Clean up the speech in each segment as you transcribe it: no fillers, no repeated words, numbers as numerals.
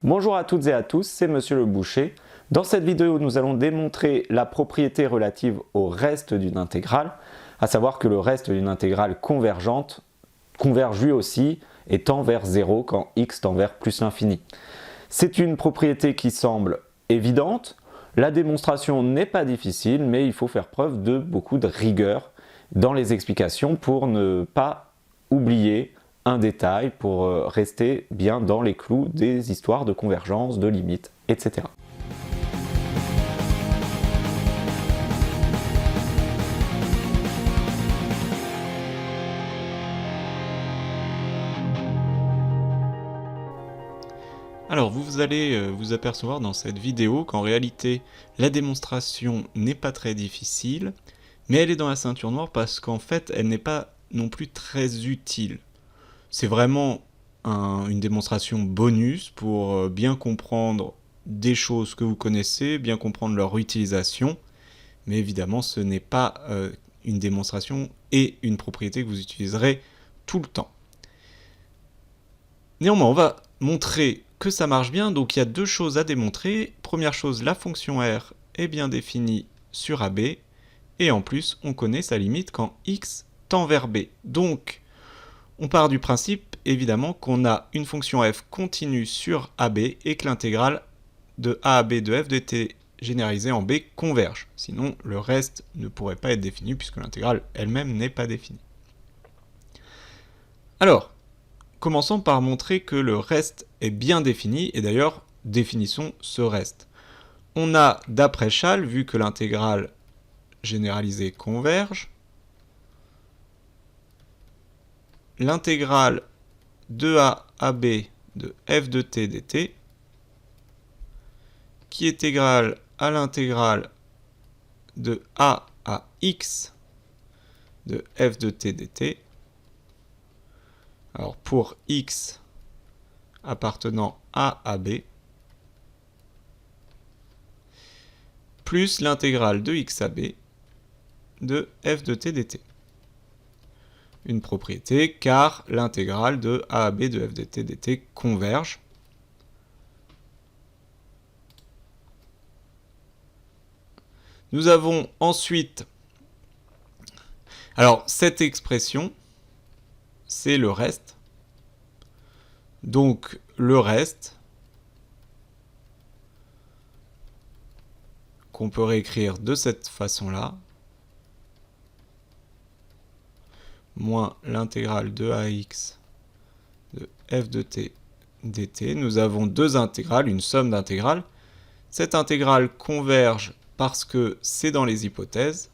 Bonjour à toutes et à tous, c'est Monsieur le Boucher. Dans cette vidéo, nous allons démontrer la propriété relative au reste d'une intégrale, à savoir que le reste d'une intégrale convergente converge lui aussi et tend vers 0 quand x tend vers plus l'infini. C'est une propriété qui semble évidente. La démonstration n'est pas difficile, mais il faut faire preuve de beaucoup de rigueur dans les explications pour ne pas oublier un détail, pour rester bien dans les clous des histoires de convergence, de limites, etc. Alors vous allez vous apercevoir dans cette vidéo qu'en réalité la démonstration n'est pas très difficile, mais elle est dans la ceinture noire parce qu'en fait elle n'est pas non plus très utile. C'est vraiment une démonstration bonus pour bien comprendre des choses que vous connaissez, bien comprendre leur utilisation, mais évidemment ce n'est pas une démonstration et une propriété que vous utiliserez tout le temps. Néanmoins, on va montrer que ça marche bien, donc il y a deux choses à démontrer. Première chose, la fonction R est bien définie sur AB, et en plus, on connaît sa limite quand x tend vers B. Donc, on part du principe, évidemment, qu'on a une fonction f continue sur AB et que l'intégrale de a à b de f de t généralisée en B converge. Sinon, le reste ne pourrait pas être défini puisque l'intégrale elle-même n'est pas définie. Alors, commençons par montrer que le reste est bien défini, et d'ailleurs, définissons ce reste. On a, d'après Schall, vu que l'intégrale généralisée converge, l'intégrale de a à b de f de t dt, qui est égale à l'intégrale de a à x de f de t dt. Alors pour x appartenant a à b, plus l'intégrale de x à b de f de t dt. Une propriété car l'intégrale de a à b de f de t dt converge. Nous avons ensuite, alors cette expression, c'est le reste. Donc le reste, qu'on peut réécrire de cette façon-là, moins l'intégrale de ax de f de t dt. Nous avons deux intégrales, une somme d'intégrales. Cette intégrale converge parce que c'est dans les hypothèses,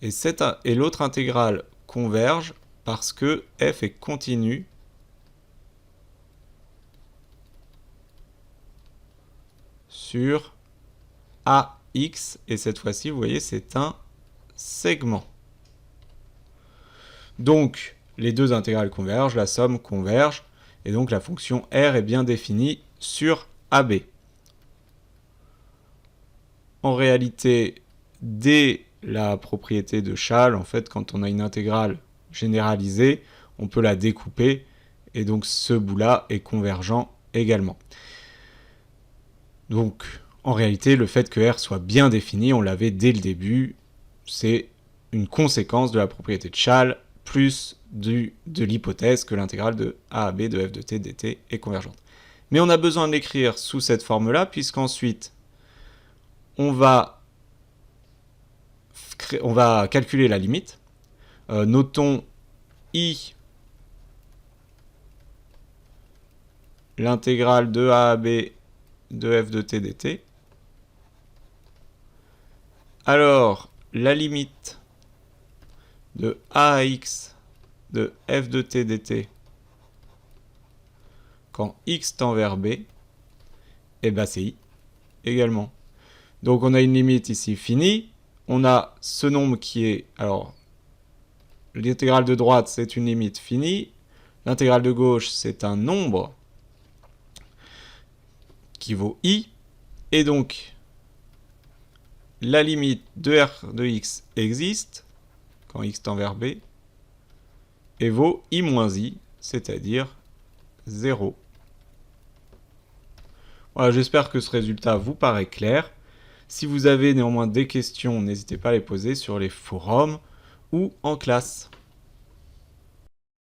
et l'autre intégrale converge parce que f est continu sur ax, et cette fois-ci, vous voyez, c'est un segment. Donc, les deux intégrales convergent, la somme converge, et donc la fonction R est bien définie sur AB. En réalité, dès la propriété de Schall, en fait, quand on a une intégrale généralisée, on peut la découper, et donc ce bout-là est convergent également. Donc, en réalité, le fait que R soit bien défini, on l'avait dès le début, c'est une conséquence de la propriété de Schall, plus de l'hypothèse que l'intégrale de a à b de f de t dt est convergente. Mais on a besoin de l'écrire sous cette forme-là, puisqu'ensuite, on va calculer la limite. Notons I, l'intégrale de a à b de f de t dt. Alors, la limite de a à x de f de t dt quand x tend vers b, et bien c'est I également. Donc on a une limite ici finie, on a ce nombre qui est, alors l'intégrale de droite c'est une limite finie, l'intégrale de gauche c'est un nombre qui vaut I, et donc la limite de r de x existe quand x tend vers b, et vaut i moins i, c'est-à-dire 0. Voilà, j'espère que ce résultat vous paraît clair. Si vous avez néanmoins des questions, n'hésitez pas à les poser sur les forums ou en classe.